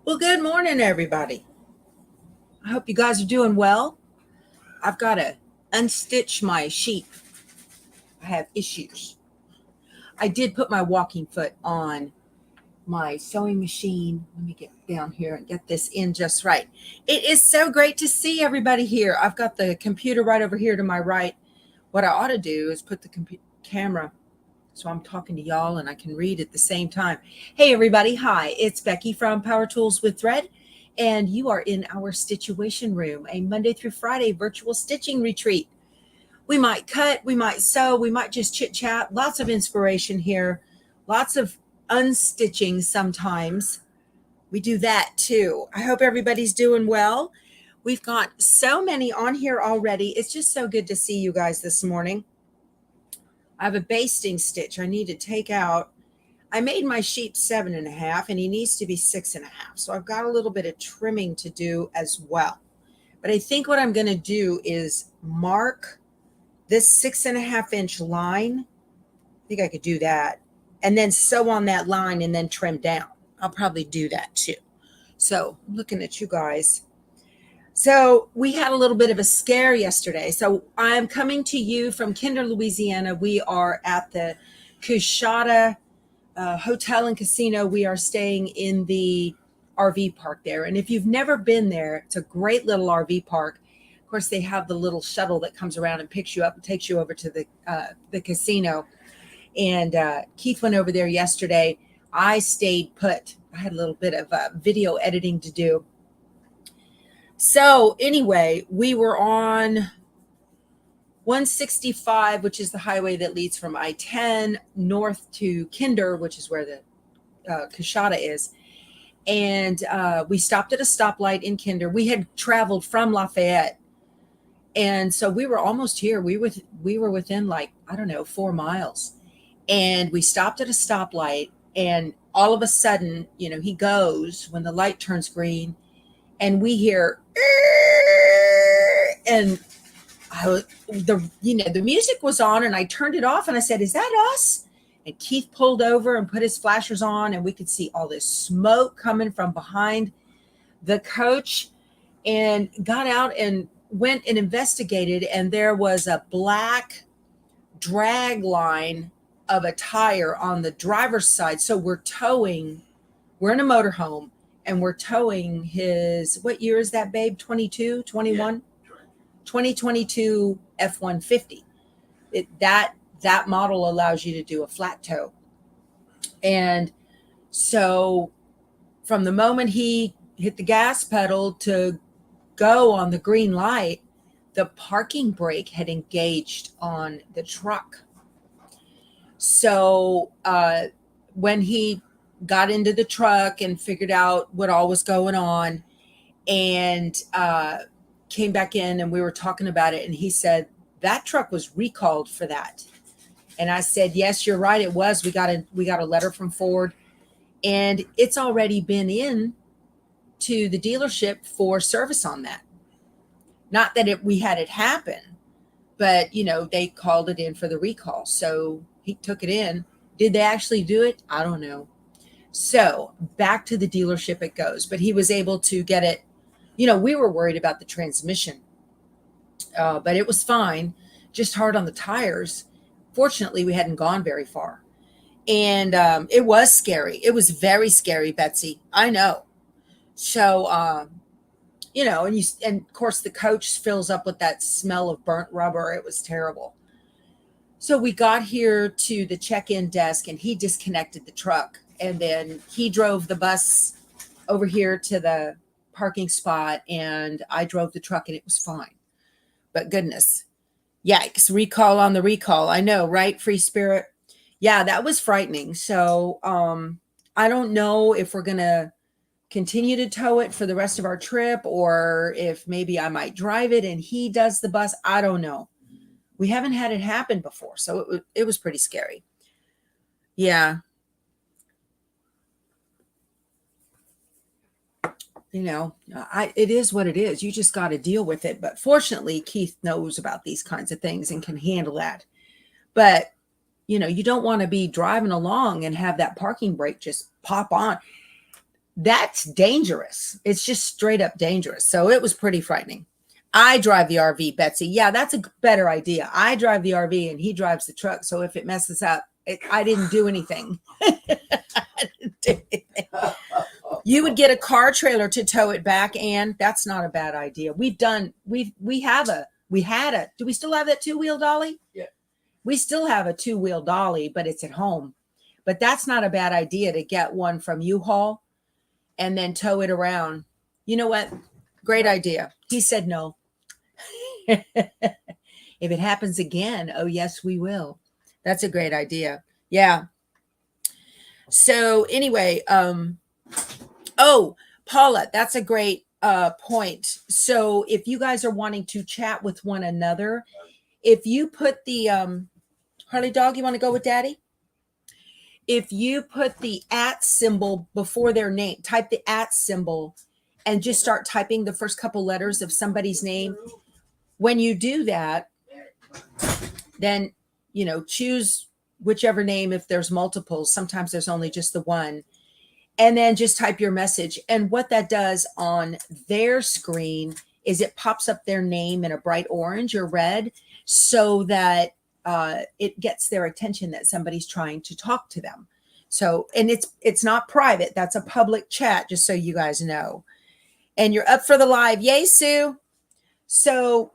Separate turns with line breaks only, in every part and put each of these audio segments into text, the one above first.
Well, good morning, everybody. I hope you guys are doing well. I've got to unstitch my sheep. I have issues. I did put my walking foot on my sewing machine. Let me get down here and get this in just right. It is so great to see everybody here. I've got the computer right over here to my right. What I ought to do is put the camera so I'm talking to y'all and I can read at the same time. Hey, everybody. Hi, it's Becky from Power Tools with Thread, and you are in our Stitchuation room, a Monday through Friday virtual stitching retreat. We might cut, we might sew, we might just chit chat. Lots of inspiration here, lots of unstitching sometimes. We do that too. I hope everybody's doing well. We've got so many on here already. It's just so good to see you guys this morning. I have a basting stitch I need to take out. I made my sheep 7.5 and he needs to be 6.5. So I've got a little bit of trimming to do as well. But I think what I'm going to do is mark this 6.5-inch line. I think I could do that. And then sew on that line and then trim down. I'll probably do that too. So I'm looking at you guys. So we had a little bit of a scare yesterday. So I'm coming to you from Kinder, Louisiana. We are at the Cushata Hotel and Casino. We are staying in the RV park there. And if you've never been there, it's a great little RV park. Of course, they have the little shuttle that comes around and picks you up and takes you over to the casino. And Keith went over there yesterday. I stayed put. I had a little bit of video editing to do. So anyway, we were on 165, which is the highway that leads from I-10 north to Kinder, which is where the Cushata is. And we stopped at a stoplight in Kinder. We had traveled from Lafayette. And so we were almost here. We were within 4 miles. And we stopped at a stoplight. And all of a sudden, he goes when the light turns green. And we hear, and the music was on, and I turned it off, and I said, "Is that us?" And Keith pulled over and put his flashers on, and we could see all this smoke coming from behind the coach, and got out and went and investigated, and there was a black drag line of a tire on the driver's side. So we're in a motorhome, and we're towing his, what year is that, babe? 22, 21? Yeah. 2022 F-150. That model allows you to do a flat tow. And so from the moment he hit the gas pedal to go on the green light, the parking brake had engaged on the truck. So when he got into the truck and figured out what all was going on and came back in, and we were talking about it, and he said that truck was recalled for that. And I said, yes, you're right, it was. We got a letter from Ford, and it's already been in to the dealership for service on that. Not that we had it happen, but they called it in for the recall. So he took it in. Did they actually do it? I don't know. So back to the dealership it goes, but he was able to get it. We were worried about the transmission, but it was fine, just hard on the tires. Fortunately, we hadn't gone very far, and it was scary. It was very scary, Betsy. I know. So, and of course the coach fills up with that smell of burnt rubber. It was terrible. So we got here to the check-in desk, and he disconnected the truck. And then he drove the bus over here to the parking spot, and I drove the truck, and it was fine. But goodness, yikes, recall on the recall. I know, right? Free spirit. Yeah, that was frightening. So I don't know if we're going to continue to tow it for the rest of our trip, or if maybe I might drive it and he does the bus. I don't know. We haven't had it happen before, so it was pretty scary. Yeah. It is what it is. You just got to deal with it. But fortunately, Keith knows about these kinds of things and can handle that. But, you don't want to be driving along and have that parking brake just pop on. That's dangerous. It's just straight up dangerous. So it was pretty frightening. I drive the RV, Betsy. Yeah, that's a better idea. I drive the RV and he drives the truck. So if it messes up, I didn't do anything. I didn't do anything. You would get a car trailer to tow it back, and that's not a bad idea. We had a, do we still have that 2-wheel dolly?
Yeah.
We still have a 2-wheel dolly, but it's at home. But that's not a bad idea to get one from U-Haul and then tow it around. You know what? Great idea. He said no. If it happens again, oh yes, we will. That's a great idea. Yeah. So anyway, oh, Paula, that's a great point. So if you guys are wanting to chat with one another, if you put the Harley dog, you want to go with Daddy? If you put the @ symbol before their name, type the @ symbol and just start typing the first couple letters of somebody's name. When you do that, then, you know, choose whichever name. If there's multiples, sometimes there's only just the one, and then just type your message. And what that does on their screen is it pops up their name in a bright orange or red, so that it gets their attention that somebody's trying to talk to them. So, and it's not private. That's a public chat, just so you guys know. And you're up for the live. Yay, Sue. So,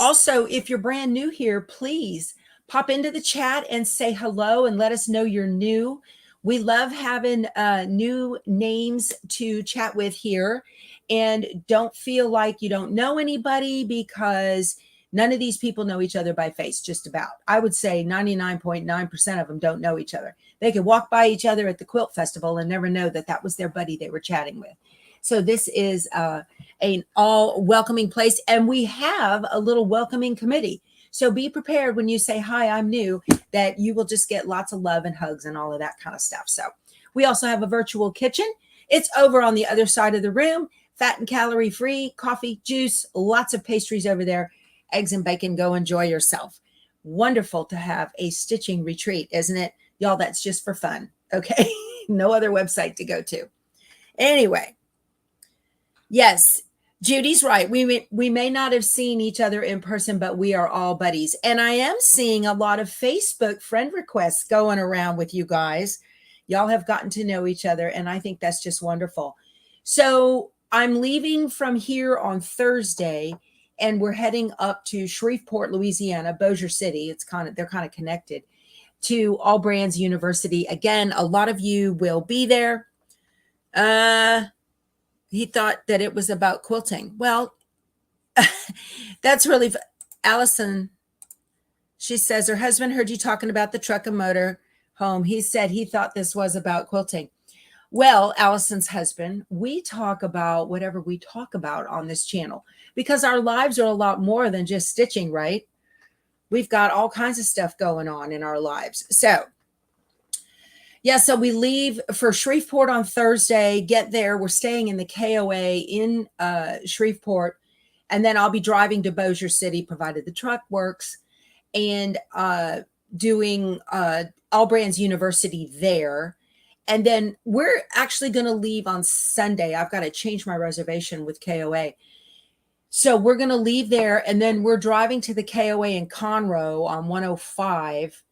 also, if you're brand new here, please pop into the chat and say hello and let us know you're new. We love having new names to chat with here. And don't feel like you don't know anybody, because none of these people know each other by face, just about. I would say 99.9% of them don't know each other. They could walk by each other at the quilt festival and never know that that was their buddy they were chatting with. So this is an all welcoming place. And we have a little welcoming committee. So be prepared when you say, hi, I'm new, that you will just get lots of love and hugs and all of that kind of stuff. So we also have a virtual kitchen. It's over on the other side of the room. Fat and calorie free, coffee, juice, lots of pastries over there, eggs and bacon. Go enjoy yourself. Wonderful to have a stitching retreat, isn't it? Y'all, that's just for fun. Okay. No other website to go to. Anyway. Yes, Judy's right. We may not have seen each other in person, but we are all buddies. And I am seeing a lot of Facebook friend requests going around with you guys. Y'all have gotten to know each other, and I think that's just wonderful. So I'm leaving from here on Thursday, and we're heading up to Shreveport, Louisiana, Bossier City. They're kind of connected to All Brands University. Again, a lot of you will be there. He thought that it was about quilting. Well, that's really, Allison, she says her husband heard you talking about the truck and motor home. He said he thought this was about quilting. Well, Allison's husband, we talk about whatever we talk about on this channel, because our lives are a lot more than just stitching, right? We've got all kinds of stuff going on in our lives. So yeah, so we leave for Shreveport on Thursday, get there. We're staying in the KOA in Shreveport, and then I'll be driving to Bossier City, provided the truck works, and doing All Brands University there. And then we're actually going to leave on Sunday. I've got to change my reservation with KOA. So we're going to leave there, and then we're driving to the KOA in Conroe on 105.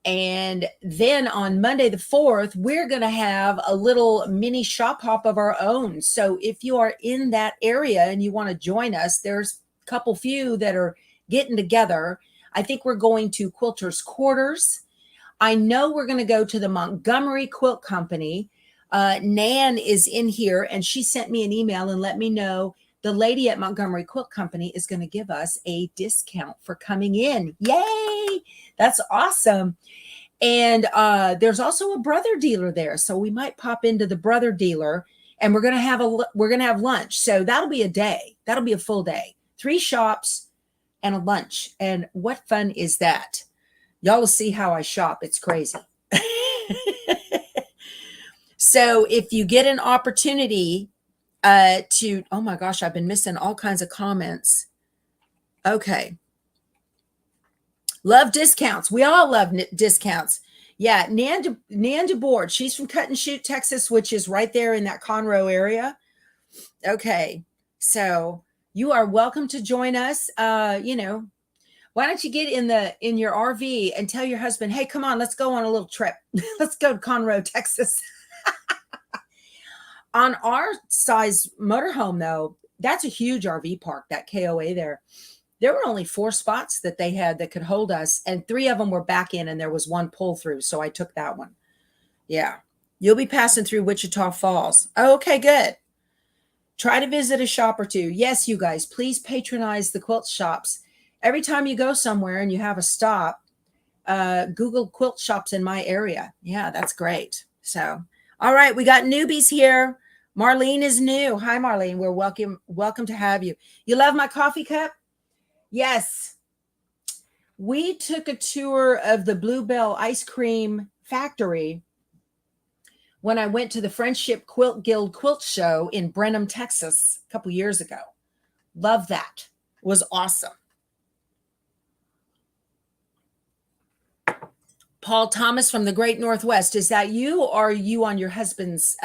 And then on Monday, the 4th, we're going to have a little mini shop hop of our own. So if you are in that area and you want to join us, there's a couple few that are getting together. I think we're going to Quilters Quarters. I know we're going to go to the Montgomery Quilt Company. Nan is in here, and she sent me an email and let me know the lady at Montgomery Quilt Company is going to give us a discount for coming in. Yay! That's awesome. And there's also a brother dealer there, so we might pop into the brother dealer, and we're gonna have lunch. So that'll be a day. That'll be a full day. 3 shops and a lunch. And what fun is that? Y'all will see how I shop. It's crazy. So if you get an opportunity oh my gosh, I've been missing all kinds of comments. Okay. Love discounts. We all love discounts. Yeah, Nan DeBoard. She's from Cut and Shoot, Texas, which is right there in that Conroe area. Okay, so you are welcome to join us. Why don't you get in your RV and tell your husband, hey, come on, let's go on a little trip. Let's go to Conroe, Texas. On our size motorhome, though, that's a huge RV park, that KOA there. There were only 4 spots that they had that could hold us, and 3 of them were back in, and there was 1 pull through, so I took that one. Yeah. You'll be passing through Wichita Falls. Okay, good. Try to visit a shop or 2. Yes, you guys, please patronize the quilt shops. Every time you go somewhere and you have a stop, Google quilt shops in my area. Yeah, that's great. So, all right, we got newbies here. Marlene is new. Hi, Marlene. We're welcome to have you. You love my coffee cup? Yes. We took a tour of the Bluebell Ice Cream Factory when I went to the Friendship Quilt Guild Quilt Show in Brenham, Texas, a couple years ago. Love that. It was awesome. Paul Thomas from the Great Northwest. Is that you, or are you on your husband's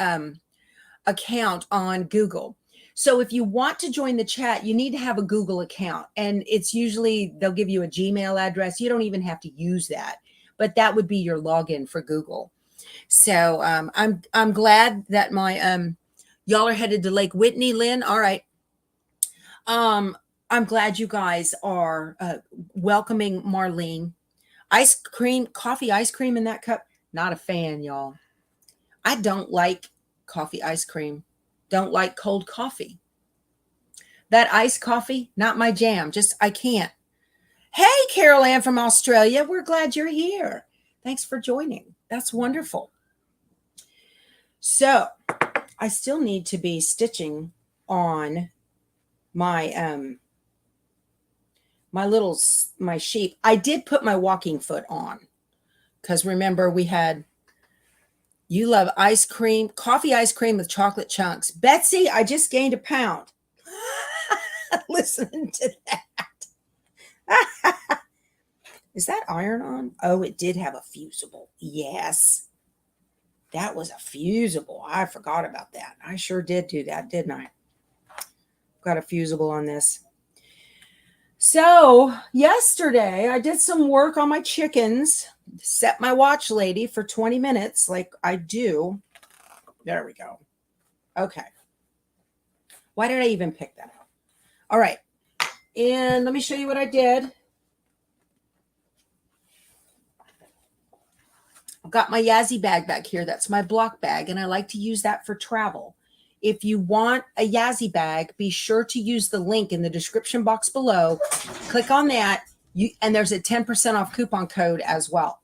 account on Google? So if you want to join the chat, you need to have a Google account, and it's usually they'll give you a Gmail address. You don't even have to use that, but that would be your login for Google. So I'm glad that my y'all are headed to Lake Whitney, Lynn. All right. I'm glad you guys are welcoming Marlene. Ice cream, coffee ice cream in that cup. Not a fan, y'all. I don't like coffee ice cream. Don't like cold coffee. That iced coffee, not my jam. Just, I can't. Hey, Carol Ann from Australia. We're glad you're here. Thanks for joining. That's wonderful. So I still need to be stitching on my my sheep. I did put my walking foot on because remember we had, you love ice cream, coffee ice cream with chocolate chunks. Betsy, I just gained a pound. Listening to that. Is that iron on? Oh, it did have a fusible. Yes. That was a fusible. I forgot about that. I sure did do that, didn't I? Got a fusible on this. So yesterday I did some work on my chickens, set my watch lady for 20 minutes like I do. There we go. Okay. Why did I even pick that up? All right. And let me show you what I did. I've got my Yazzie bag back here. That's my block bag, and I like to use that for travel. If you want a Yazzie bag, be sure to use the link in the description box below. Click on that, and there's a 10% off coupon code as well.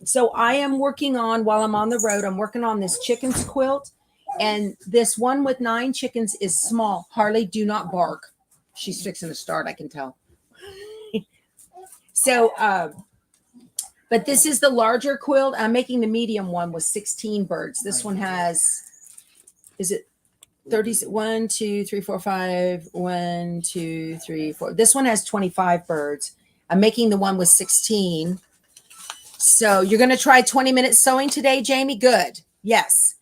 So I am working on, while I'm on the road, I'm working on this chickens quilt, and this one with 9 chickens is small. Harley, do not bark. She's fixing to start, I can tell. So, but this is the larger quilt. I'm making the medium one with 16 birds. This one has, is it 30? 1, 2, 3, 4, 5. 1, 2, 3, 4. This one has 25 birds. I'm making the one with 16. So you're going to try 20 minutes sewing today, Jamie? Good. Yes.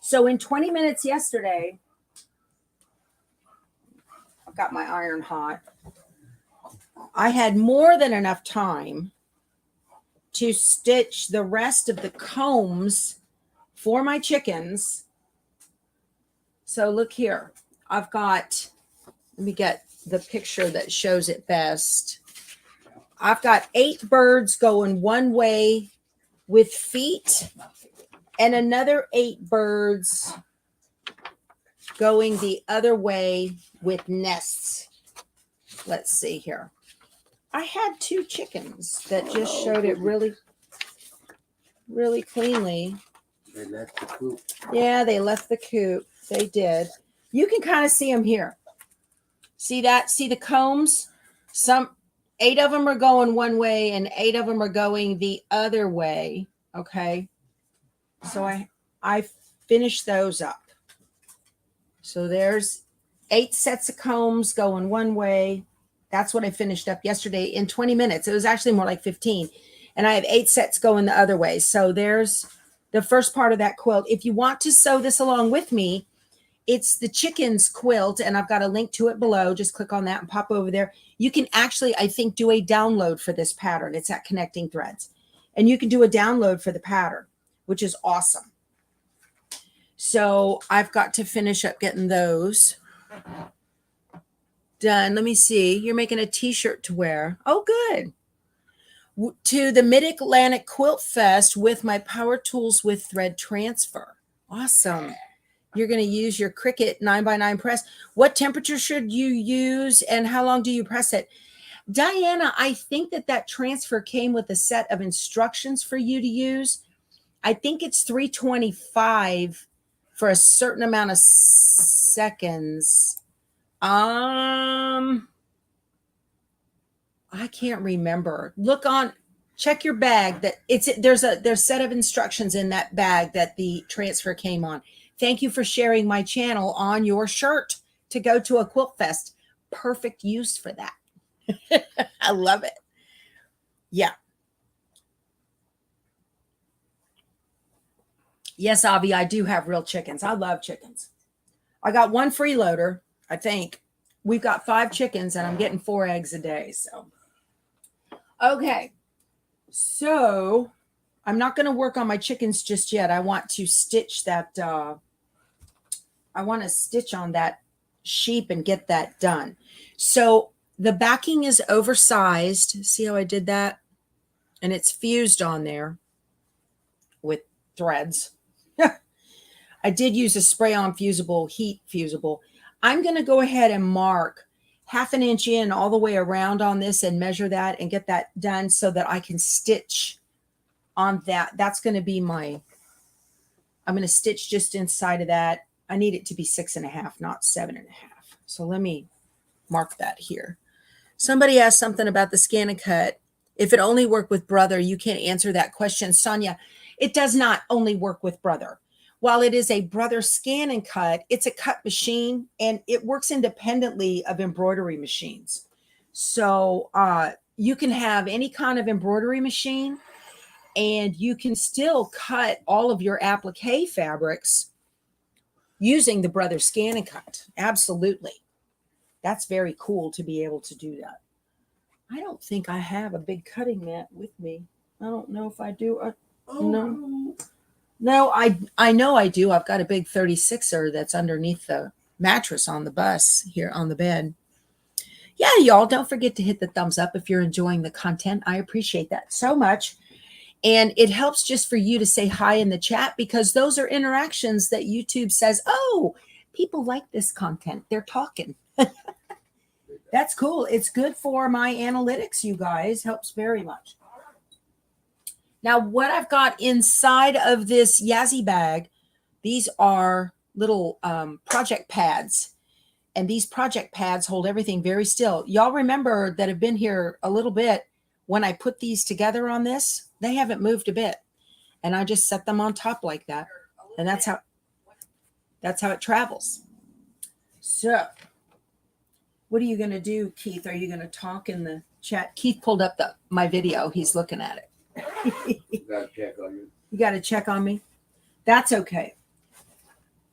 So in 20 minutes yesterday, I've got my iron hot. I had more than enough time to stitch the rest of the combs for my chickens. So look here. I've got, let me get the picture that shows it best. I've got 8 birds going one way with feet and another 8 birds going the other way with nests. Let's see here. I had 2 chickens that just showed it really, really cleanly.
They left the coop.
Yeah, they left the coop. They did. You can kind of see them here. See that? See the combs? 8 of them are going one way and 8 of them are going the other way. Okay. So I finished those up. So there's 8 sets of combs going one way. That's what I finished up yesterday in 20 minutes. It was actually more like 15. And I have 8 sets going the other way. So there's the first part of that quilt. If you want to sew this along with me, it's the Chickens quilt, and I've got a link to it below. Just click on that and pop over there. You can actually, I think, do a download for this pattern. It's at Connecting Threads. And you can do a download for the pattern, which is awesome. So I've got to finish up getting those done. Let me see. You're making a t-shirt to wear. Oh, good. To the Mid-Atlantic Quilt Fest with my Power Tools with Thread Transfer. Awesome. You're going to use your Cricut 9x9 press. What temperature should you use and how long do you press it? Diana, I think that transfer came with a set of instructions for you to use. I think it's 325 for a certain amount of seconds. I can't remember. Check your bag. There's a set of instructions in that bag that the transfer came on. Thank you for sharing my channel on your shirt to go to a quilt fest. Perfect use for that. I love it. Yeah. Yes, Avi, I do have real chickens. I love chickens. I got 1 freeloader, I think. We've got 5 chickens and I'm getting 4 eggs a day. So, okay. So I'm not going to work on my chickens just yet. I want to stitch that. I want to stitch on that sheep and get that done. So the backing is oversized. See how I did that? And it's fused on there with threads. I did use a spray-on fusible, heat fusible. I'm going to go ahead and mark 1/2 inch in all the way around on this and measure that and get that done so that I can stitch on that. That's going to be I'm going to stitch just inside of that. I need it to be 6.5, not 7.5. So let me mark that here. Somebody asked something about the scan and cut. If it only worked with Brother, you can't answer that question. Sonia, it does not only work with Brother. While it is a Brother scan and cut, it's a cut machine and it works independently of embroidery machines. So you can have any kind of embroidery machine and you can still cut all of your applique fabrics using the Brother scan and cut. Absolutely. That's very cool to be able to do that. I don't think I have a big cutting mat with me. I don't know if I do. No, I know I do. I've got a big 36er that's underneath the mattress on the bus here on the bed. Yeah, y'all, don't forget to hit the thumbs up if you're enjoying the content. I appreciate that so much. And it helps just for you to say hi in the chat because those are interactions that YouTube says, oh, people like this content. They're talking. That's cool. It's good for my analytics, you guys. Helps very much. Now, what I've got inside of this Yazzie bag, these are little project pads. And these project pads hold everything very still. Y'all remember that have been here a little bit when I put these together on this, they haven't moved a bit. And I just set them on top like that. And that's how it travels. So what are you going to do, Keith? Are you going to talk in the chat? Keith pulled up my video. He's looking at it.
You got to check on you.
You got to check on me? That's okay.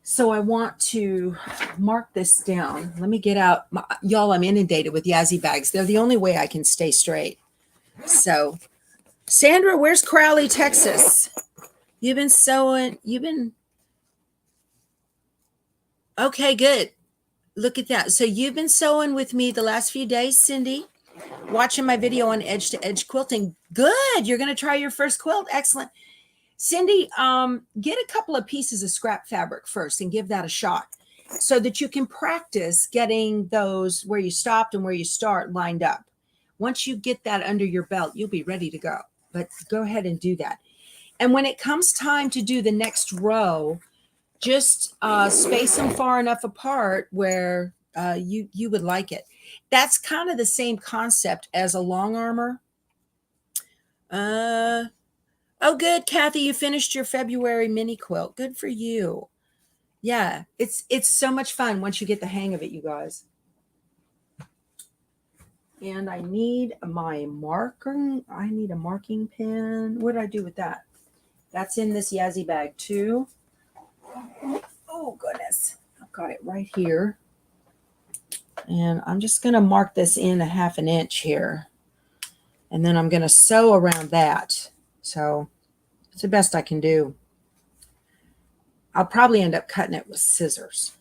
So I want to mark this down. Let me get out. Y'all, I'm inundated with Yazzie bags. They're the only way I can stay straight. So, Sandra, where's Crowley, Texas? You've been sewing. Okay, good. Look at that. So you've been sewing with me the last few days, Cindy, watching my video on edge to edge quilting. Good. You're going to try your first quilt. Excellent. Cindy, get a couple of pieces of scrap fabric first and give that a shot so that you can practice getting those where you stopped and where you start lined up. Once you get that under your belt, you'll be ready to go. But go ahead and do that. And when it comes time to do the next row, just space them far enough apart where you would like it. That's kind of the same concept as a long armor. Oh, good, Kathy. You finished your February mini quilt. Good for you. Yeah, it's so much fun once you get the hang of it, you guys. And I need my marker. I need a marking pen. What did I do with that? That's in this Yazzie bag too. Oh, goodness. I've got it right here. And I'm just going to mark this in a 1/2 inch here. And then I'm going to sew around that. So it's the best I can do. I'll probably end up cutting it with scissors,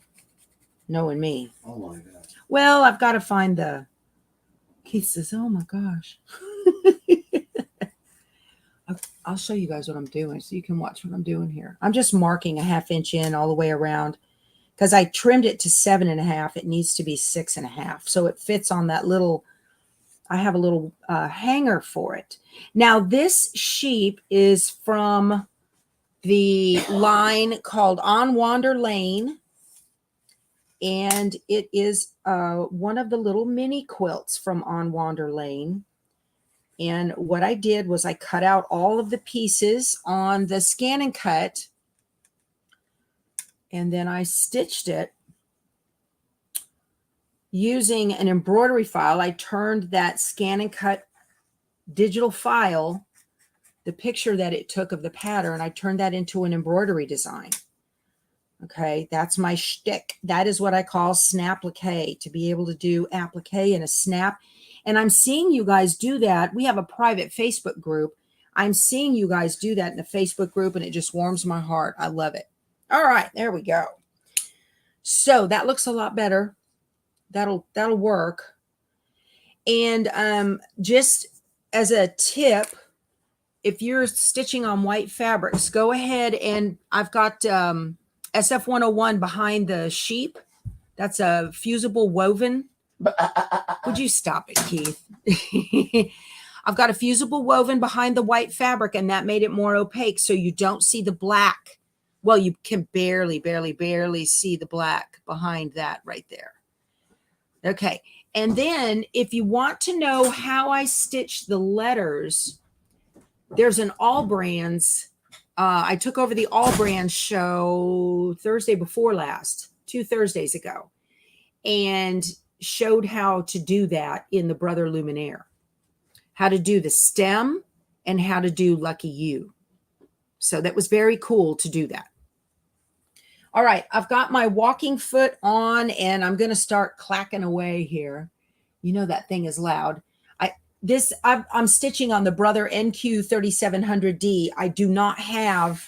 knowing me.
Oh my God.
Well, I've got to find the... Keith says, oh my gosh. I'll show you guys what I'm doing so you can watch what I'm doing here. I'm just marking a 1/2 inch in all the way around because I trimmed it to 7.5. It needs to be 6.5. So it fits on that little... I have a little hanger for it. Now, this sheep is from the line called On Wander Lane. And it is one of the little mini quilts from On Wander Lane. And what I did was I cut out all of the pieces on the Scan and Cut. And then I stitched it using an embroidery file. I turned that Scan and Cut digital file, the picture that it took of the pattern, I turned that into an embroidery design. Okay, that's my shtick. That is what I call snaplique, to be able to do applique in a snap. And I'm seeing you guys do that. We have a private Facebook group. I'm seeing you guys do that in the Facebook group, and it just warms my heart. I love it. All right, there we go. So that looks a lot better. That'll work. And just as a tip, if you're stitching on white fabrics, go ahead and I've got SF101 behind the sheep. That's a fusible woven. Would you stop it, Keith? I've got a fusible woven behind the white fabric, and that made it more opaque so you don't see the black. Well, you can barely see the black behind that right there. Okay. And then if you want to know how I stitch the letters, there's an All Brands. I took over the All Brands show Thursday before last, 2 Thursdays ago, and showed how to do that in the Brother Luminaire, how to do the stem and how to do Lucky You. So that was very cool to do that. All right, I've got my walking foot on, and I'm going to start clacking away here. You know that thing is loud. I'm stitching on the Brother NQ 3700D. I do not have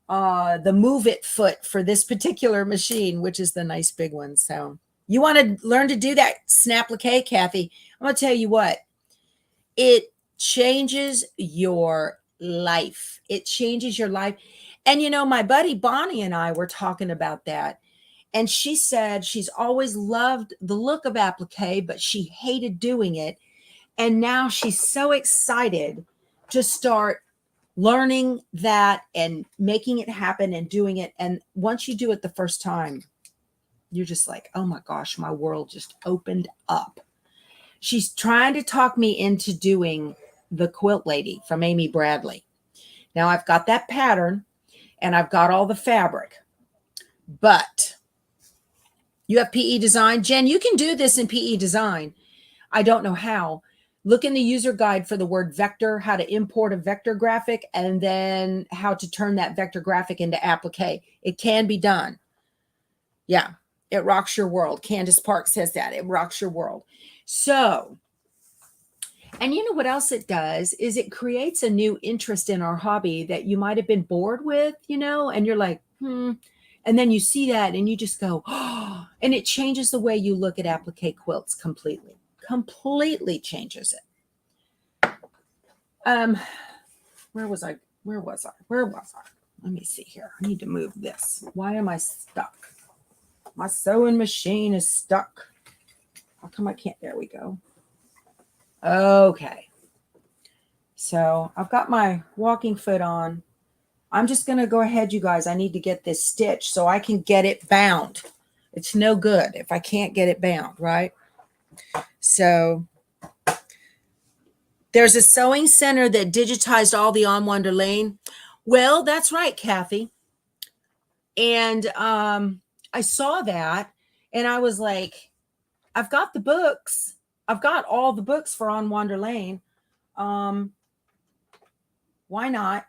the Move It foot for this particular machine, which is the nice big one. So you want to learn to do that snaplique, Kathy? I'm going to tell you what. It changes your life. It changes your life. And, you know, my buddy Bonnie and I were talking about that. And she said she's always loved the look of applique, but she hated doing it. And now she's so excited to start learning that and making it happen and doing it. And once you do it the first time, you're just like, oh my gosh, my world just opened up. She's trying to talk me into doing the Quilt Lady from Amy Bradley. Now I've got that pattern and I've got all the fabric, but you have PE design. Jen, you can do this in PE design. I don't know how. Look in the user guide for the word vector, how to import a vector graphic, and then how to turn that vector graphic into applique. It can be done. Yeah, it rocks your world. Candace Park says that. It rocks your world. So, and you know what else it does is it creates a new interest in our hobby that you might have been bored with, you know, and you're like, and then you see that and you just go, oh, and it changes the way you look at applique quilts completely. Completely changes it. Where was I? Let me see here. I need to move this. Why am I stuck? My sewing machine is stuck. How come I can't? There we go. Okay. So I've got my walking foot on. I'm just going to go ahead, you guys. I need to get this stitched so I can get it bound. It's no good if I can't get it bound, right? So there's a sewing center that digitized all the On Wander Lane. Well, that's right, Kathy. And I saw that and I was like, I've got the books. I've got all the books for On Wander Lane. Why not?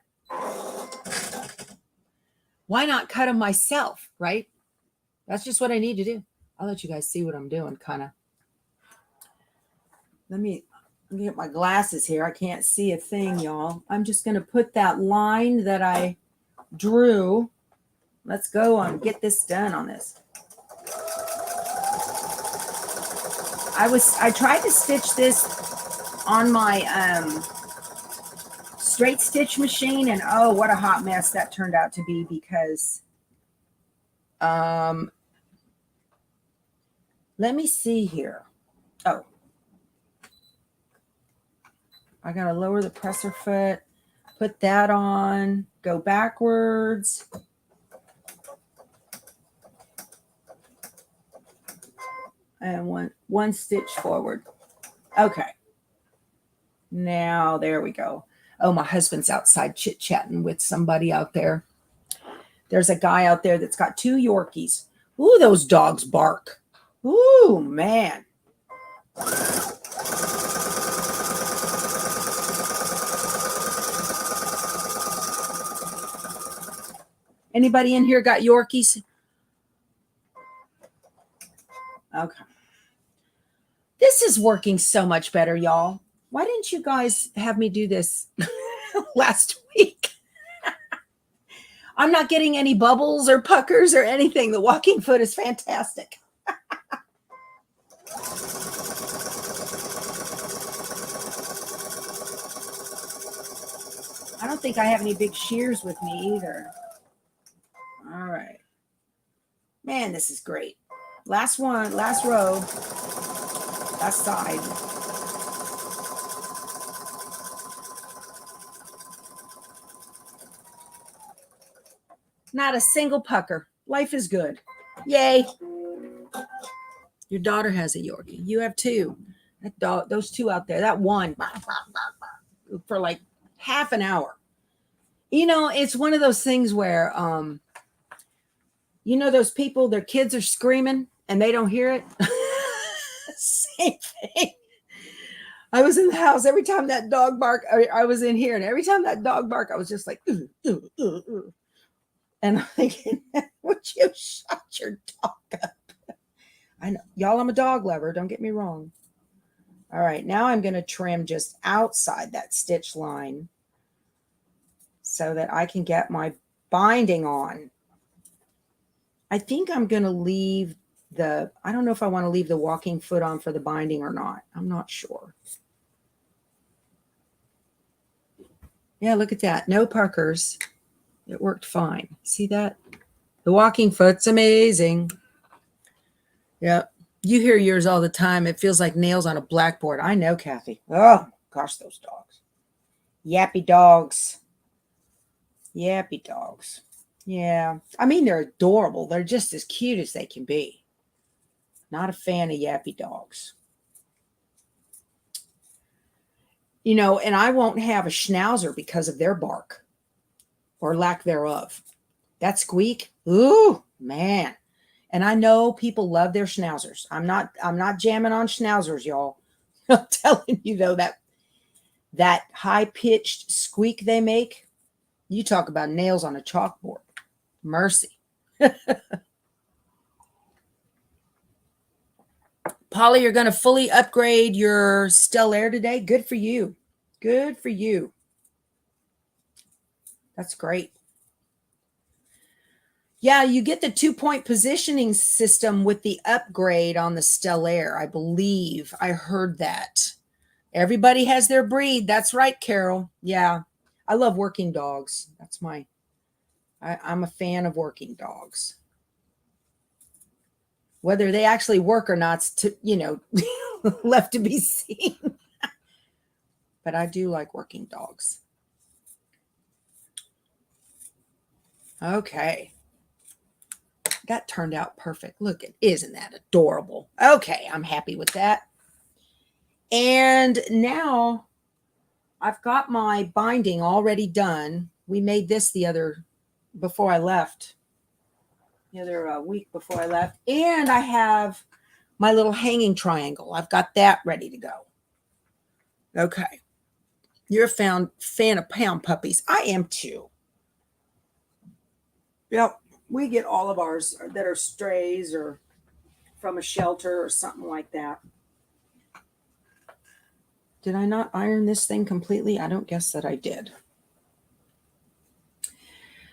Why not cut them myself, right? That's just what I need to do. I'll let you guys see what I'm doing, kind of. Let me get my glasses here. I can't see a thing, y'all. I'm just going to put that line that I drew. Let's go on, get this done on this. I tried to stitch this on my straight stitch machine, and oh, what a hot mess that turned out to be, because let me see here. Oh, I gotta lower the presser foot, put that on, go backwards. And one stitch forward. Okay. Now there we go. Oh, my husband's outside chit-chatting with somebody out there. There's a guy out there that's got 2 Yorkies. Ooh, those dogs bark. Ooh, man. Anybody in here got Yorkies? Okay. This is working so much better, y'all. Why didn't you guys have me do this last week? I'm not getting any bubbles or puckers or anything. The walking foot is fantastic. I don't think I have any big shears with me either. All right. Man, this is great. Last one, last row, last side. Not a single pucker. Life is good. Yay. Your daughter has a Yorkie. You have 2. That dog, those 2 out there, that one for like half an hour. You know, it's one of those things where, you know, those people, their kids are screaming and they don't hear it. Same thing. I was in the house every time that dog barked. I was in here, and every time that dog barked, I was just like, ooh, ooh, ooh, ooh. And I'm thinking, would you shut your dog up? I know, y'all, I'm a dog lover. Don't get me wrong. All right, now I'm going to trim just outside that stitch line so that I can get my binding on. I think I'm going to leave I don't know if I want to leave the walking foot on for the binding or not. I'm not sure. Yeah, look at that. No puckers. It worked fine. See that? The walking foot's amazing. Yeah. You hear yours all the time. It feels like nails on a blackboard. I know, Kathy. Oh, gosh, those dogs. Yappy dogs. Yappy dogs. Yeah. I mean, they're adorable. They're just as cute as they can be. Not a fan of yappy dogs. You know, and I won't have a schnauzer because of their bark or lack thereof. That squeak, ooh, man. And I know people love their schnauzers. I'm not jamming on schnauzers, y'all. I'm telling you though, that high-pitched squeak they make, you talk about nails on a chalkboard. Mercy. Polly, you're going to fully upgrade your Stellaire today. Good for you. Good for you. That's great. Yeah, you get the 2-point positioning system with the upgrade on the Stellaire, I believe. I heard that. Everybody has their breed. That's right, Carol. Yeah, I love working dogs. That's I'm a fan of working dogs. Whether they actually work or not, left to be seen. But I do like working dogs. Okay. That turned out perfect. Look, isn't that adorable? Okay, I'm happy with that. And now I've got my binding already done. We made this before I left. The other week before I left. And I have my little hanging triangle. I've got that ready to go. Okay. You're a fan of pound puppies. I am too. Yep. We get all of ours that are strays or from a shelter or something like that. Did I not iron this thing completely? I don't guess that I did.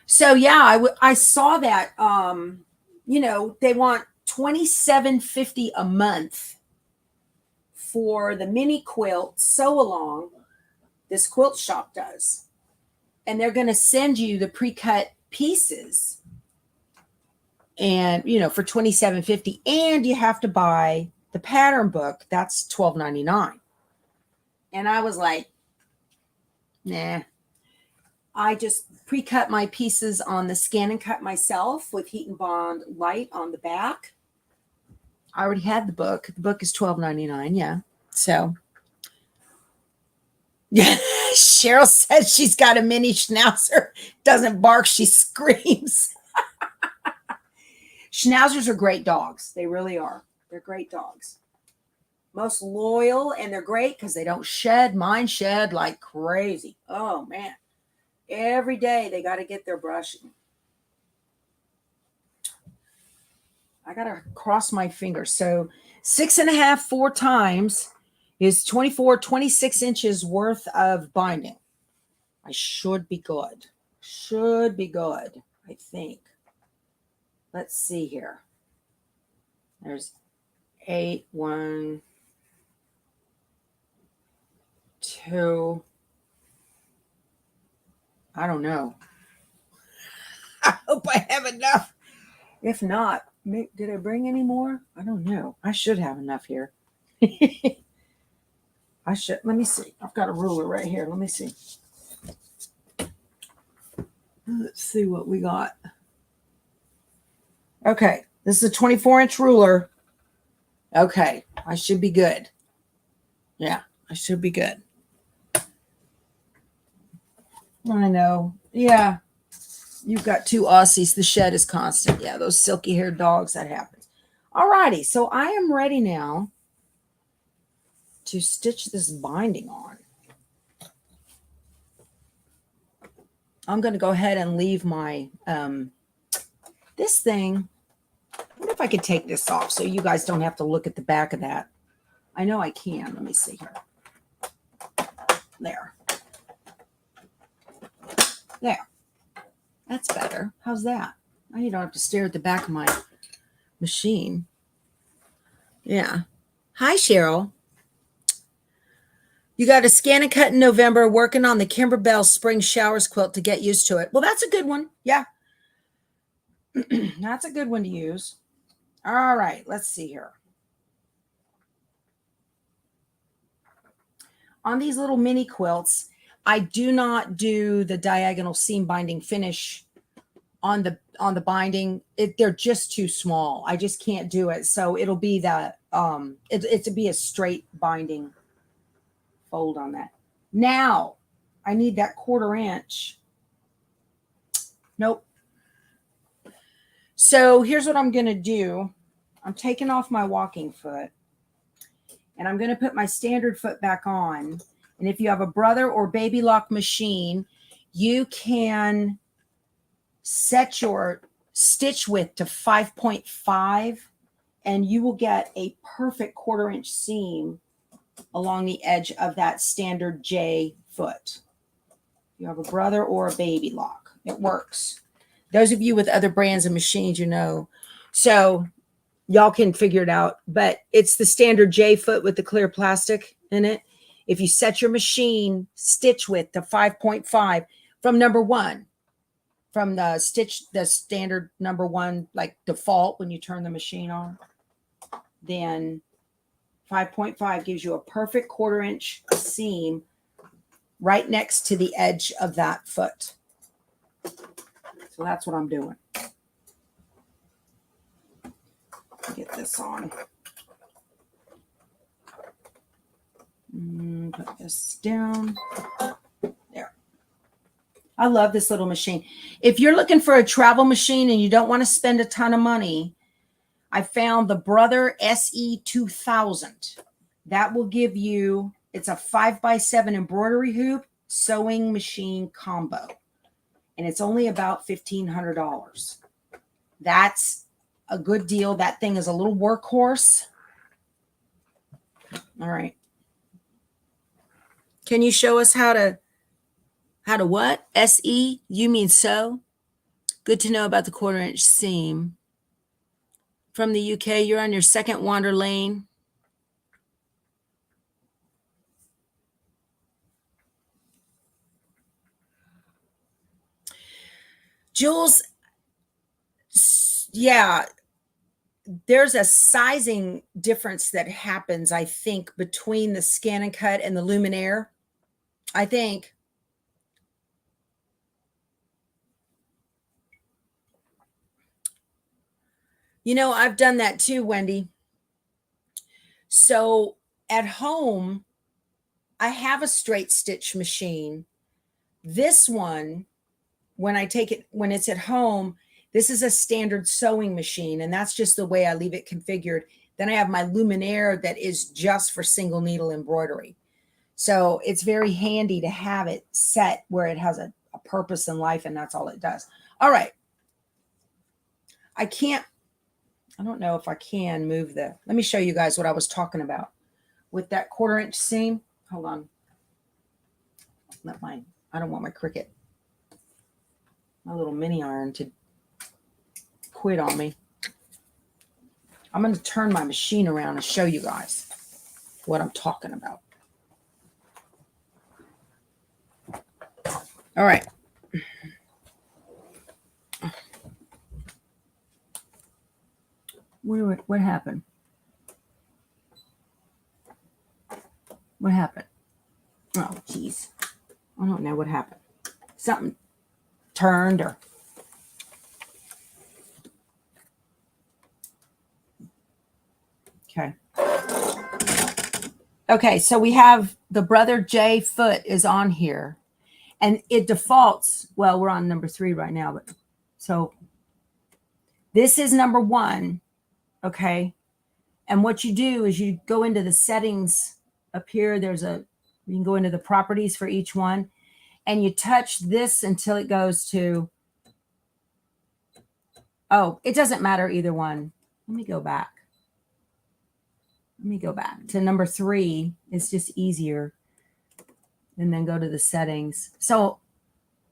So yeah, I saw that, you know, they want $27.50 a month for the Mini-Quilt sew along. This quilt shop does. And they're going to send you the pre-cut pieces and, you know, for $27.50, and you have to buy the pattern book. That's $12.99. And I was like, nah. I just pre-cut my pieces on the Scan and Cut myself with Heat and Bond Light on the back. I already had the book. The book is $12.99. Yeah. So, yeah. Cheryl says she's got a mini schnauzer. Doesn't bark, she screams. Schnauzers are great dogs. They really are. They're great dogs. Most loyal, and they're great because they don't shed. Mine shed like crazy. Oh, man. Every day they got to get their brushing. I got to cross my fingers. So 6.5, 4 times is 26 inches worth of binding. I should be good. Should be good, I think. Let's see here. There's 8, 1, 2. I don't know. I hope I have enough. If not, did I bring any more? I don't know. I should have enough here. I should. Let me see. I've got a ruler right here. Let me see. Let's see what we got. Okay. This is a 24-inch ruler. Okay. I should be good. Yeah. I should be good. I know. Yeah. You've got 2 Aussies. The shed is constant. Yeah, those silky-haired dogs, that happens. All righty. So I am ready now to stitch this binding on. I'm going to go ahead and leave my, this thing. I wonder if I could take this off so you guys don't have to look at the back of that. I know I can. Let me see here. There. There. That's better. How's that? Now you don't have to stare at the back of my machine. Yeah. Hi, Cheryl. You got a Scan and Cut in November, working on the Kimberbell Spring Showers quilt to get used to it. Well, that's a good one. Yeah. That's a good one to use. All right. Let's see here. On these little mini quilts, I do not do the diagonal seam binding finish on the binding. They're just too small. I just can't do it. So it'll be that it'll be a straight binding fold on that. Now I need that 1/4 inch. Nope. So here's what I'm going to do. I'm taking off my walking foot and I'm going to put my standard foot back on. And if you have a brother or baby lock machine, you can set your stitch width to 5.5 and you will get a perfect 1/4 inch seam along the edge of that standard J foot. You have a brother or a baby lock. It works. Those of you with other brands of machines, you know. So y'all can figure it out. But it's the standard J foot with the clear plastic in it. If you set your machine stitch width to 5.5 from number 1, from the standard number 1, like default when you turn the machine on, then 5.5 gives you a perfect 1/4 inch seam right next to the edge of that foot. So that's what I'm doing. Get this on. Put this down. There. I love this little machine. If you're looking for a travel machine and you don't want to spend a ton of money, I found the Brother SE2000. That will give you, it's a 5x7 embroidery hoop sewing machine combo. And it's only about $1,500. That's a good deal. That thing is a little workhorse. All right. Can you show us how to what? SE? You mean sew? Good to know about the 1/4 inch seam. From the UK, you're on your second wander lane. Jules, yeah, there's a sizing difference that happens, I think, between the Scan and Cut and the Luminaire. I think. You know, I've done that too, Wendy. So at home, I have a straight stitch machine. This one, when it's at home, this is a standard sewing machine, and that's just the way I leave it configured. Then I have my Luminaire that is just for single needle embroidery. So it's very handy to have it set where it has a purpose in life, and that's all it does. All right. I don't know if I can move let me show you guys what I was talking about with that 1/4 inch seam. Hold on. I don't want my Cricut, my little mini iron, to quit on me. I'm going to turn my machine around and show you guys what I'm talking about. All right. What happened? What happened? Oh, geez. I don't know what happened. Something turned or... Okay. Okay, so we have the Brother J foot is on here. And it defaults, well, we're on number 3 right now, but so this is number 1, okay? And what you do is you go into the settings up here. You can go into the properties for each one, and you touch this until it goes to, oh, it doesn't matter either one. Let me go back. To number 3. It's just easier. And then go to the settings. So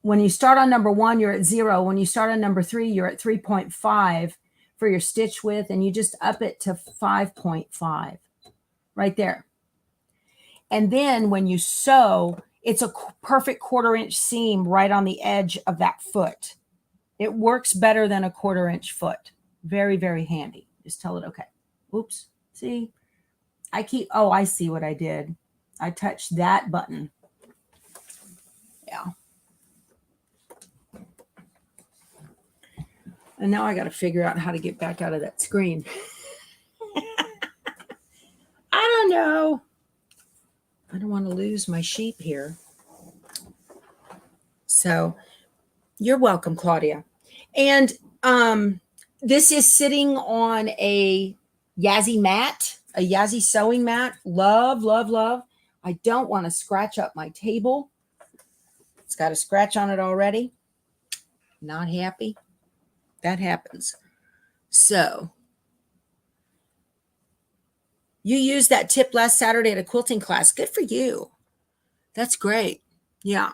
when you start on number 1, you're at 0. When you start on number 3, you're at 3.5 for your stitch width, and you just up it to 5.5 right there. And then when you sew, it's a perfect 1/4 inch seam right on the edge of that foot. It works better than a 1/4 inch foot. Very, very handy. Just tell it, okay. Oops. See? I see what I did. I touched that button. Yeah. And now I got to figure out how to get back out of that screen. I don't know. I don't want to lose my sheep here. So you're welcome, Claudia. And this is sitting on a Yazzie mat, a Yazzie sewing mat. Love, love, love. I don't want to scratch up my table. It's got a scratch on it already. Not happy. That happens. So you used that tip last Saturday at a quilting class. Good for you. That's great. Yeah.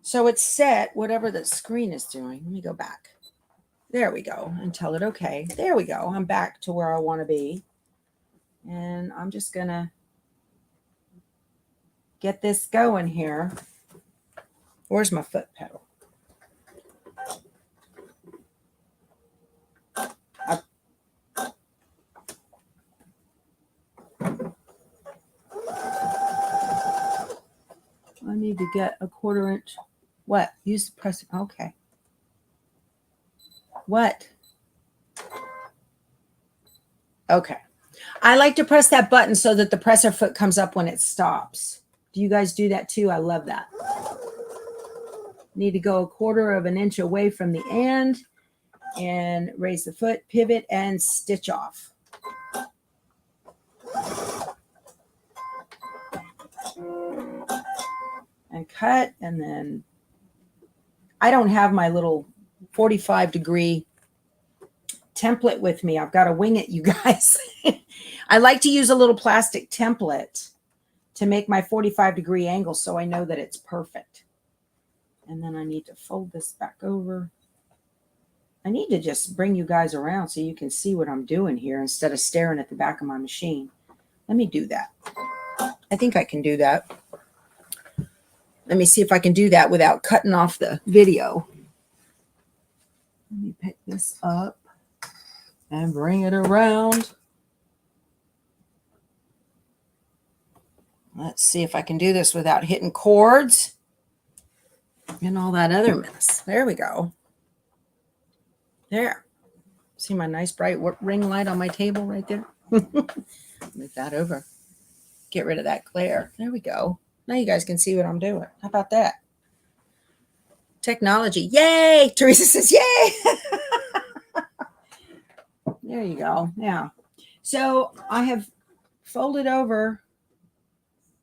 So it's set, whatever the screen is doing. Let me go back. There we go. And tell it, okay. There we go. I'm back to where I want to be. And I'm just going to get this going here. Where's my foot pedal? I need to get a 1/4 inch. What? Use the press. Okay. What? Okay. I like to press that button so that the presser foot comes up when it stops. Do you guys do that too? I love that. Need to go 1/4 of an inch away from the end. and raise the foot, pivot, and stitch off. And cut, and then I don't have my little 45-degree template with me. I've got to wing it, you guys. I like to use a little plastic template to make my 45-degree angle so I know that it's perfect. And then I need to fold this back over. I need to just bring you guys around so you can see what I'm doing here instead of staring at the back of my machine. Let me do that. I think I can do that. Let me see if I can do that without cutting off the video. Let me pick this up and bring it around. Let's see if I can do this without hitting cords and all that other mess. There we go. There. See my nice bright ring light on my table right there? Move that over. Get rid of that glare. There we go. Now you guys can see what I'm doing. How about that? Technology. Yay! Teresa says, yay! There you go. Now, so I have folded over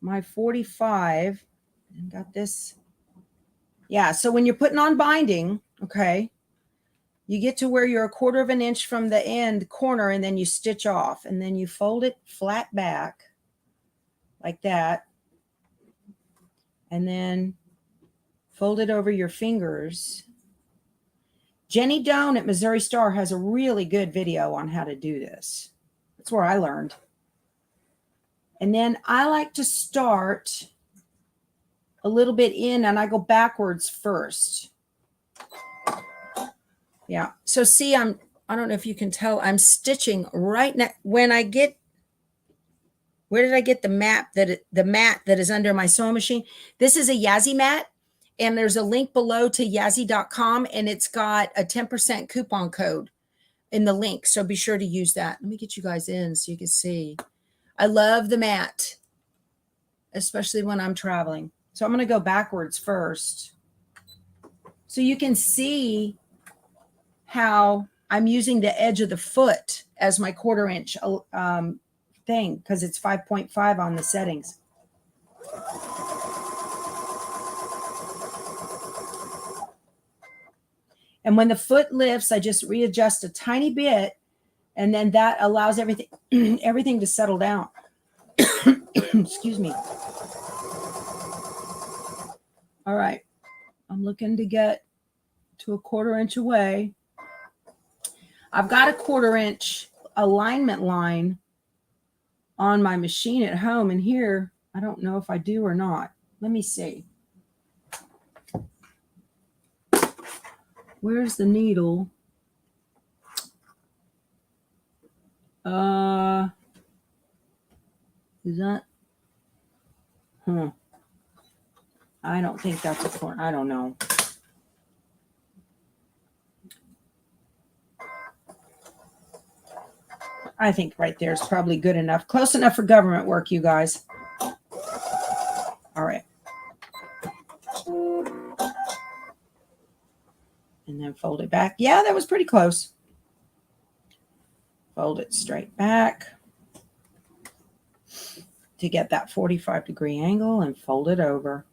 my 45 and got this. Yeah, so when you're putting on binding, okay, you get to where you're 1/4 of an inch from the end corner, and then you stitch off, and then you fold it flat back like that, and then fold it over your fingers. Jenny Doan at Missouri Star has a really good video on how to do this. That's where I learned. And then I like to start a little bit in, and I go backwards first. Yeah. So see, I don't know if you can tell, I'm stitching right now. When I get, where did I get the mat that is under my sewing machine? This is a Yazzie mat, and there's a link below to yazzie.com, and it's got a 10% coupon code in the link. So be sure to use that. Let me get you guys in so you can see. I love the mat, especially when I'm traveling. So I'm going to go backwards first so you can see how I'm using the edge of the foot as my 1/4 inch thing, because it's 5.5 on the settings. And when the foot lifts, I just readjust a tiny bit, and then that allows everything everything to settle down. Excuse me. All right. I'm looking to get to a 1/4 inch away. I've got a 1/4 inch alignment line on my machine at home, and here, I don't know if I do or not. Let me see. Where's the needle? Is that? I don't think that's a corner. I don't know. I think right there is probably good enough. Close enough for government work, you guys. All right. And then fold it back. Yeah, that was pretty close. Fold it straight back to get that 45-degree angle, and fold it over.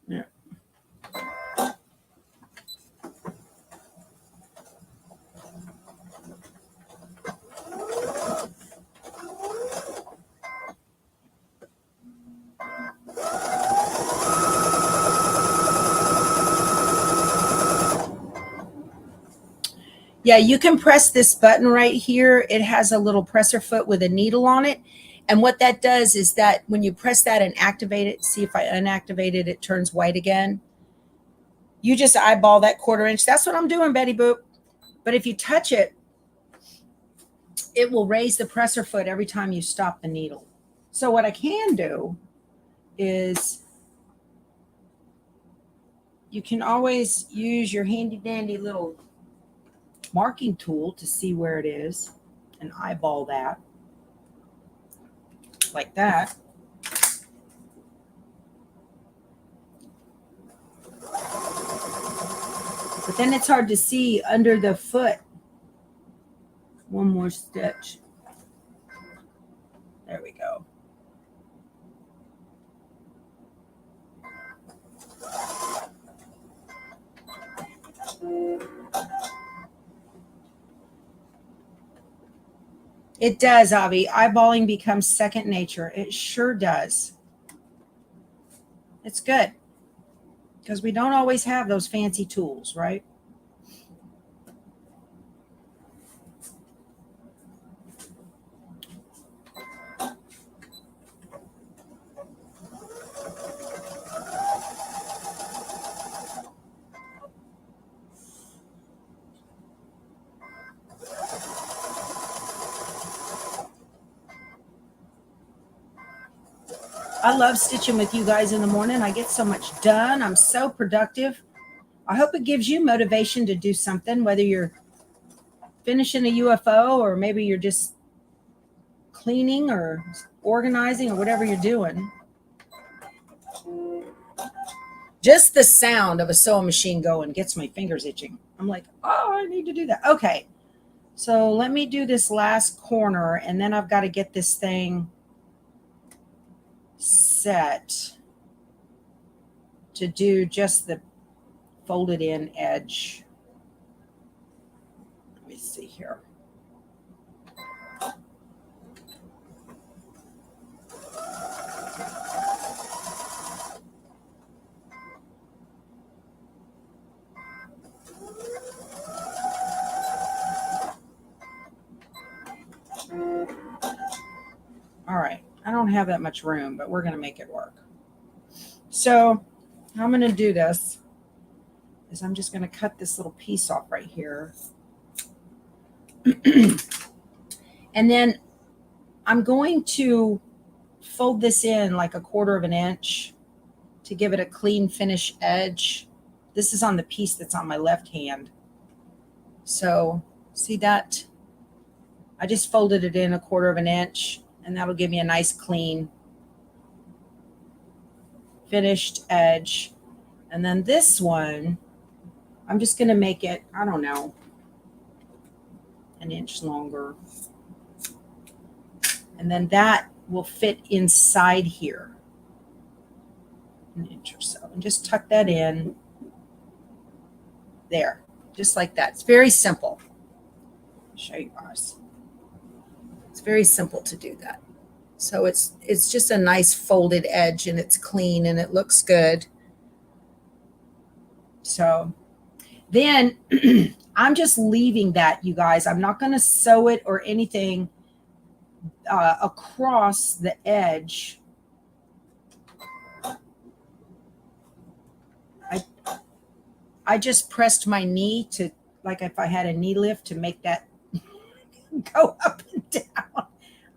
Yeah. Yeah, you can press this button right here. It has a little presser foot with a needle on it. And what that does is that when you press that and activate it, see if I unactivate it, it turns white again. You just eyeball that 1/4 inch. That's what I'm doing, Betty Boop. But if you touch it, it will raise the presser foot every time you stop the needle. So what I can do is you can always use your handy dandy little marking tool to see where it is and eyeball that like that. But then it's hard to see under the foot. One more stitch. There we go. It does, Avi. Eyeballing becomes second nature. It sure does. It's good because we don't always have those fancy tools, right? I love stitching with you guys in the morning. I get so much done. I'm so productive. I hope it gives you motivation to do something, whether you're finishing a UFO or maybe you're just cleaning or organizing or whatever you're doing. Just the sound of a sewing machine going gets my fingers itching. I'm like, oh, I need to do that. Okay. So let me do this last corner, and then I've got to get this thing set to do just the folded in edge. Let me see here. All right, I don't have that much room, but we're going to make it work. So how I'm going to do this is I'm just going to cut this little piece off right here. And then I'm going to fold this in like 1/4 of an inch to give it a clean finish edge. This is on the piece that's on my left hand. So see that? I just folded it in 1/4 of an inch, and that'll give me a nice clean finished edge. And then this one, I'm just going to make it, I don't know, an inch longer. And then that will fit inside here, an inch or so. And just tuck that in there, just like that. It's very simple. I'll show you guys. It's very simple to do that. So it's just a nice folded edge, and it's clean and it looks good. So then I'm just leaving that, you guys. I'm not going to sew it or anything across the edge. I just pressed my knee to, like if I had a knee lift, to make that go up and down.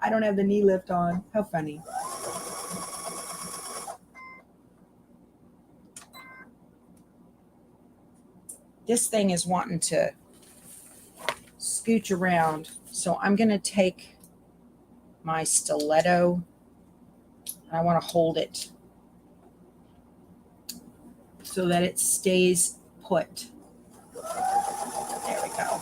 I don't have the knee lift on. How funny. This thing is wanting to scooch around. So I'm going to take my stiletto and I want to hold it so that it stays put. There we go.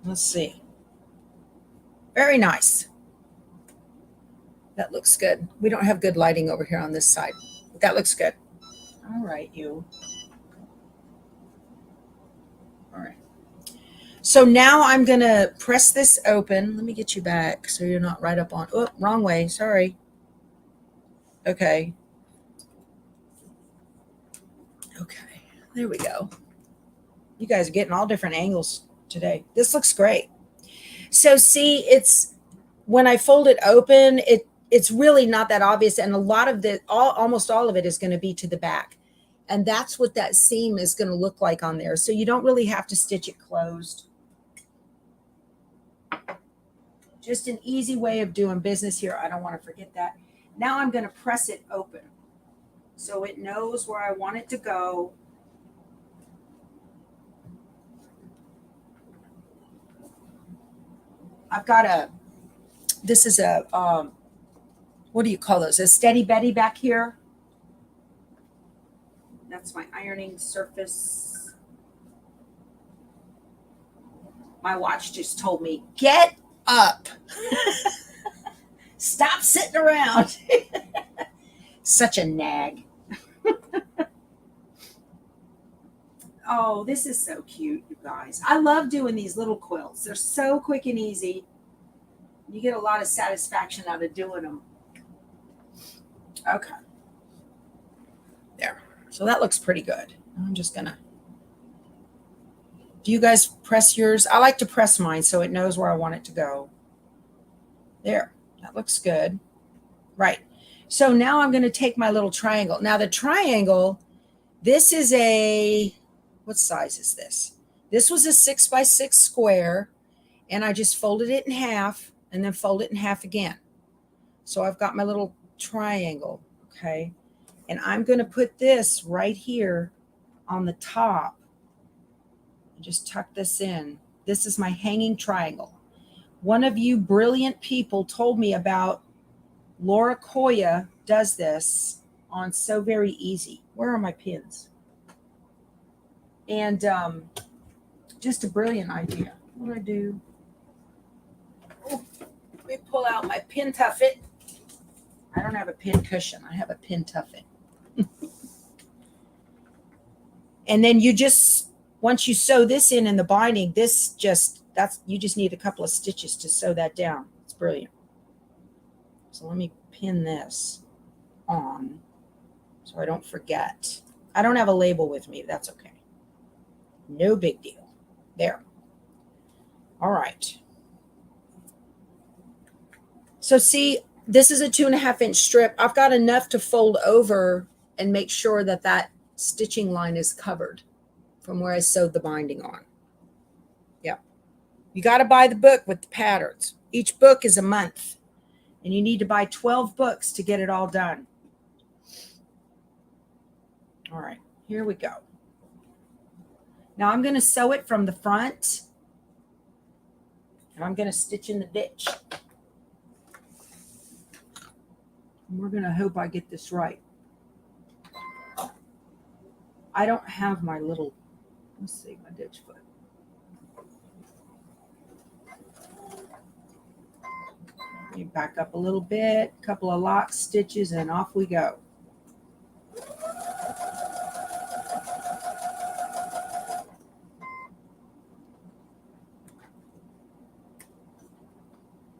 Let's see. Very nice. That looks good. We don't have good lighting over here on this side. That looks good. All right, you. All right. So now I'm going to press this open. Let me get you back so you're not right up on. Oh, wrong way. Sorry. Okay. Okay. There we go. You guys are getting all different angles today. This looks great. So see, it's when I fold it open, it's really not that obvious. And a lot of almost all of it is going to be to the back. And that's what that seam is going to look like on there. So you don't really have to stitch it closed. Just an easy way of doing business here. I don't want to forget that. Now I'm going to press it open so it knows where I want it to go. I've got a this is a, what do you call those? A Steady Betty back here. That's my ironing surface. My watch just told me, get up. Stop sitting around. Such a nag. Oh, this is so cute, you guys. I love doing these little quilts. They're so quick and easy. You get a lot of satisfaction out of doing them. Okay. There. So that looks pretty good. I'm just going to. Do you guys press yours? I like to press mine so it knows where I want it to go. There. That looks good. Right. So now I'm going to take my little triangle. Now the triangle, this is a, what size is this? This was a 6x6 square, and I just folded it in half and then fold it in half again. So I've got my little triangle, okay? And I'm going to put this right here on the top. Just tuck this in. This is my hanging triangle. One of you brilliant people told me about Laura Koya does this on So Very Easy. Where are my pins? And just a brilliant idea. What do I do? Oh, let me pull out my pin tuffet. I don't have a pin cushion. I have a pin tuffet. And then you just, once you sew this in the binding, this just, you just need a couple of stitches to sew that down. It's brilliant. So let me pin this on so I don't forget. I don't have a label with me. That's okay. No big deal. There. All right. So see, this is a 2.5 inch strip. I've got enough to fold over and make sure that that stitching line is covered from where I sewed the binding on. Yeah. You got to buy the book with the patterns. Each book is a month, and you need to buy 12 books to get it all done. All right, here we go. Now I'm going to sew it from the front, and I'm going to stitch in the ditch. And we're going to hope I get this right. I don't have my little, let's see, my ditch foot. Let me back up a little bit, couple of lock stitches, and off we go.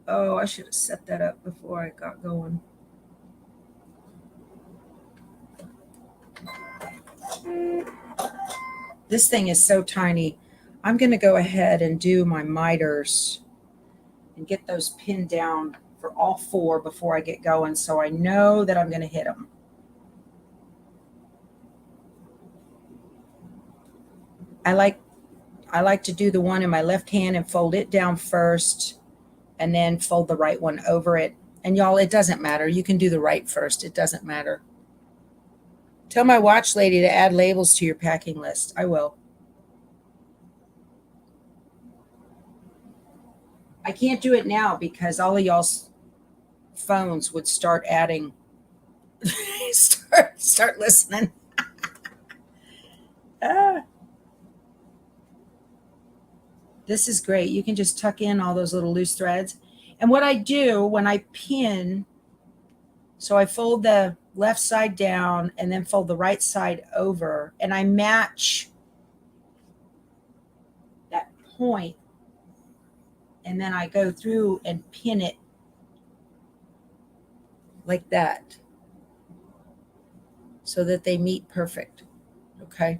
Oh, I should have set that up before I got going. This thing is so tiny. I'm going to go ahead and do my miters and get those pinned down for all 4 before I get going, so I know that I'm going to hit them. I like to do the one in my left hand and fold it down first and then fold the right one over it. And y'all, it doesn't matter. You can do the right first. It doesn't matter. Tell my watch lady to add labels to your packing list. I will. I can't do it now because all of y'all's phones would start adding, start listening. This is great. You can just tuck in all those little loose threads. And what I do when I pin, so I fold the left side down and then fold the right side over, and I match that point, and then I go through and pin it like that so that they meet perfect. Okay.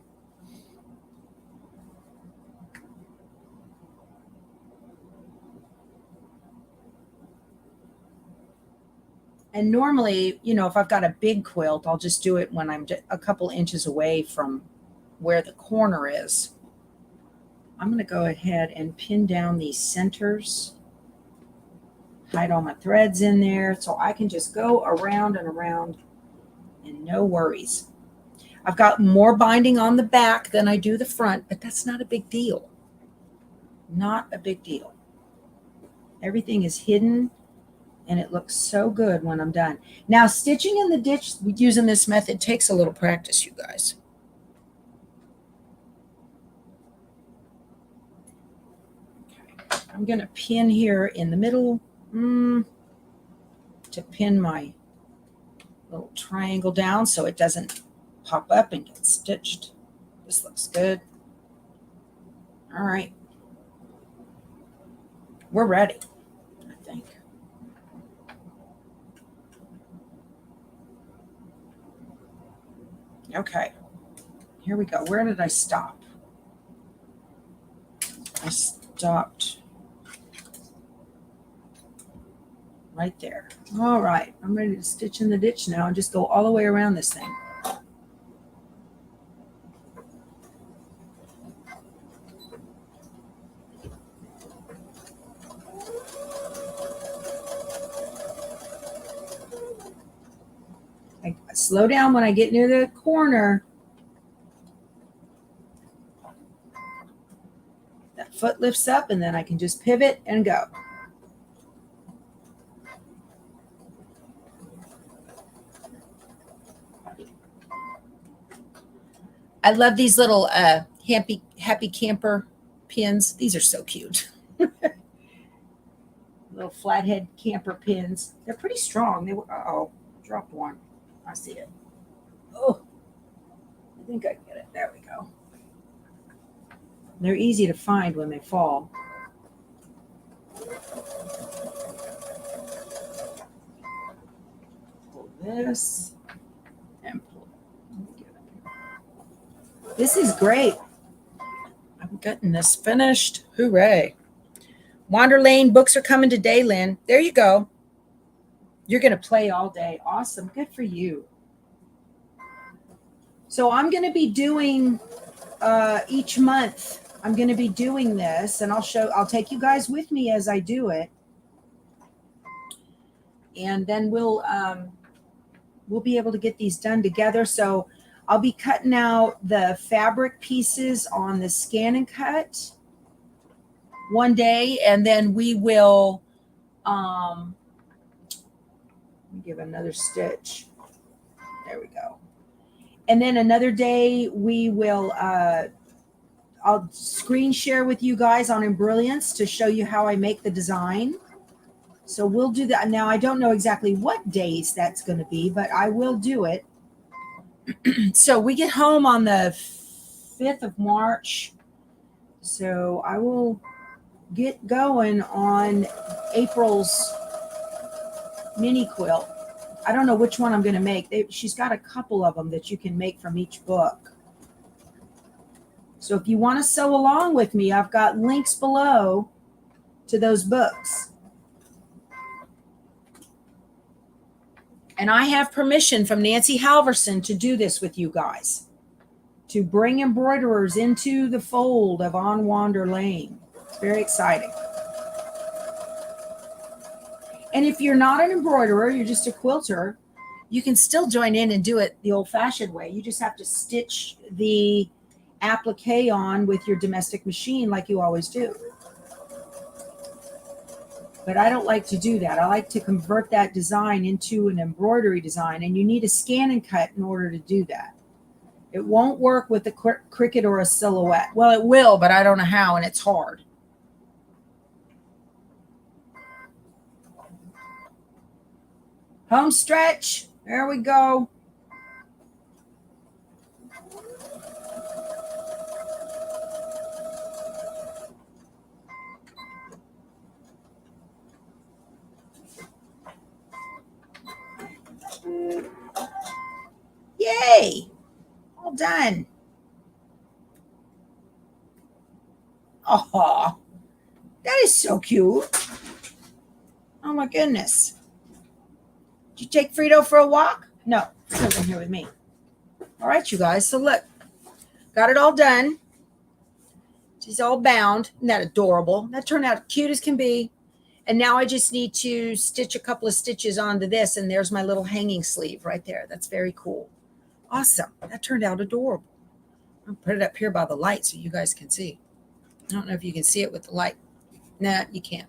And normally, you know, if I've got a big quilt, I'll just do it when I'm a couple inches away from where the corner is. I'm going to go ahead and pin down these centers, hide all my threads in there so I can just go around and around and no worries. I've got more binding on the back than I do the front, but that's not a big deal. Not a big deal. Everything is hidden And it looks so good when I'm done. Now, stitching in the ditch using this method takes a little practice, you guys. Okay. I'm going to pin here in the middle to pin my little triangle down so it doesn't pop up and get stitched. This looks good. All right. We're ready, I think. Okay. Here we go. Where did I stop? I stopped right there. All right. I'm ready to stitch in the ditch now and just go all the way around this thing. I slow down when I get near the corner. That foot lifts up and then I can just pivot and go. I love these little happy camper pins. These are so cute. Little flathead camper pins. They're pretty strong. They were, uh-oh, dropped one. I see it. Oh, I think I get it. There we go. They're easy to find when they fall. Pull this and pull. This is great. I'm getting this finished. Hooray. Wander Lane books are coming today, Lynn. There you go. You're going to play all day. Awesome. Good for you. So I'm going to be doing each month. I'm going to be doing this, and I'll take you guys with me as I do it. And then we'll be able to get these done together. So I'll be cutting out the fabric pieces on the scan and cut one day, and then we will give another stitch. There we go. And then another day we will I'll screen share with you guys on Embrilliance to show you how I make the design. So we'll do that. Now I don't know exactly what days that's going to be, but I will do it. So we get home on the 5th of March. So I will get going on April's Mini-Quilt. I don't know which one I'm going to make. She's got a couple of them that you can make from each book. So if you want to sew along with me, I've got links below to those books. And I have permission from Nancy Halverson to do this with you guys, to bring embroiderers into the fold of On Wander Lane. It's very exciting. And if you're not an embroiderer, you're just a quilter, you can still join in and do it the old-fashioned way. You just have to stitch the applique on with your domestic machine like you always do. But I don't like to do that. I like to convert that design into an embroidery design, and you need a scan and cut in order to do that. It won't work with a Cricut or a Silhouette. Well, it will, but I don't know how, and it's hard. Home stretch. There we go. Yay! All done. Oh, that is so cute. Oh my goodness. Did you take Frito for a walk? No, Frito's in here with me. All right, you guys. So look, got it all done. She's all bound. Isn't that adorable? That turned out cute as can be. And now I just need to stitch a couple of stitches onto this, and there's my little hanging sleeve right there. That's very cool. Awesome. That turned out adorable. I'll put it up here by the light so you guys can see. I don't know if you can see it with the light. Nah, you can't.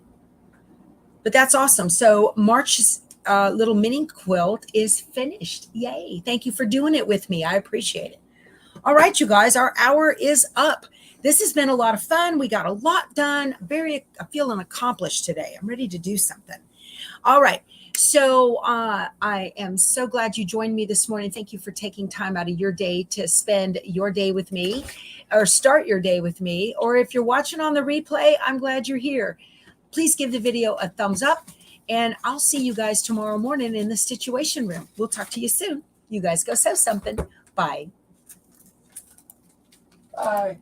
But that's awesome. So March's little mini quilt is finished. Yay. Thank you for doing it with me. I appreciate it. All right, you guys, our hour is up. This has been a lot of fun. We got a lot done. I'm feeling accomplished today. I'm ready to do something. All right. So I am so glad you joined me this morning. Thank you for taking time out of your day to spend your day with me or start your day with me. Or if you're watching on the replay, I'm glad you're here. Please give the video a thumbs up, and I'll see you guys tomorrow morning in the Stitchuation room. We'll talk to you soon. You guys go sew something. Bye.
Bye.